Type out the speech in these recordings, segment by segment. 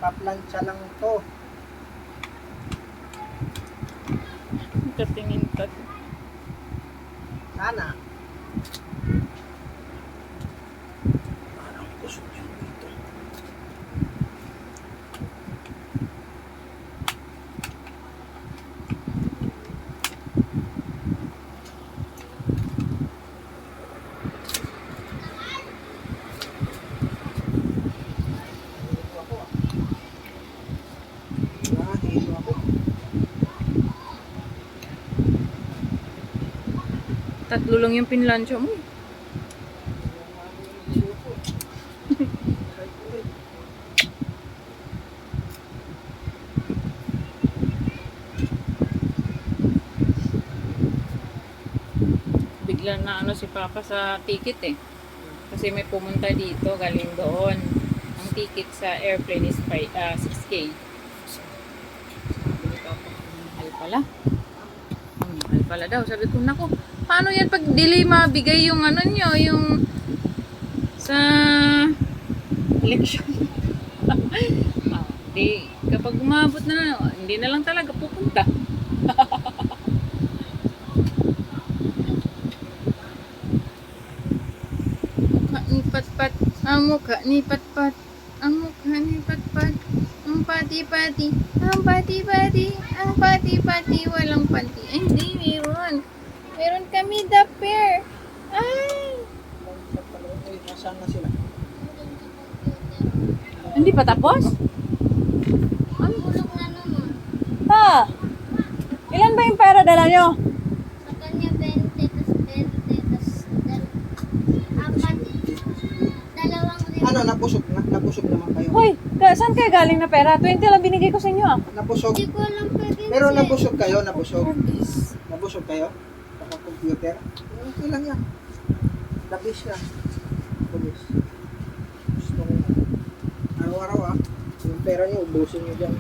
Nakaplansya lang to. Katingin ka. Sana. Parang kusog yan dito. Nahilo ako. Tatlo lang yung pinlansya mo. Bigla na ano si Papa sa ticket eh. Kasi may pumunta dito, galing doon. Ang ticket sa airplane is 6K. Mahal pala. Mahal pala daw. Sabi ko, naku, paano yan pag delay mabigay yung ano nyo, yung sa election? Di, kapag umabot na, hindi na lang talaga pupunta. Ni Patpat, ang mukha ni Patpat, ang mukha ni Patpat, ang pati-pati, ang pati-pati, ang pati-pati, walang panty. Ay, hindi, meron. Meron kami the pair. Ay! Nasaan na sila? Hindi pa tapos? Ang bulok na naman. Pa! Ilan ba yung pera dala nyo? Sa kanya 20, tas 20, tas apat. Dalawang rin. Ano, nabusog na? Nabusog naman kayo? Hoy, saan kayo galing na pera? 20 lang binigay ko sa inyo ah. Nabusog? Hindi ko alam pwede. Pero nabusog kayo? Nabusog? Nabusog kayo? Naka-computer? Okay lang yan. Labis yan. Labis. Gusto ko. Araw-araw yung pera nyo, ubusin nyo dyan.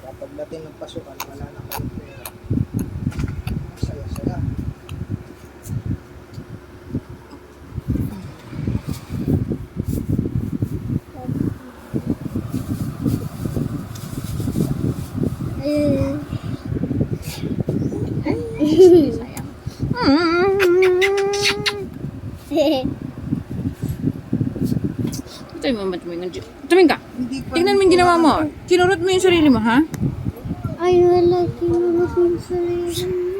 Kapag dating ng pasukan, wala na kayong pera. Saya-saya. Sayang. Tumingin mo ba? Tumingin ka. Hindi pa. Tingnan mo yung ginawa mo. Kinurot mo yung sarili mo, ha? Ay, wala. Kinulot yung sarili mo.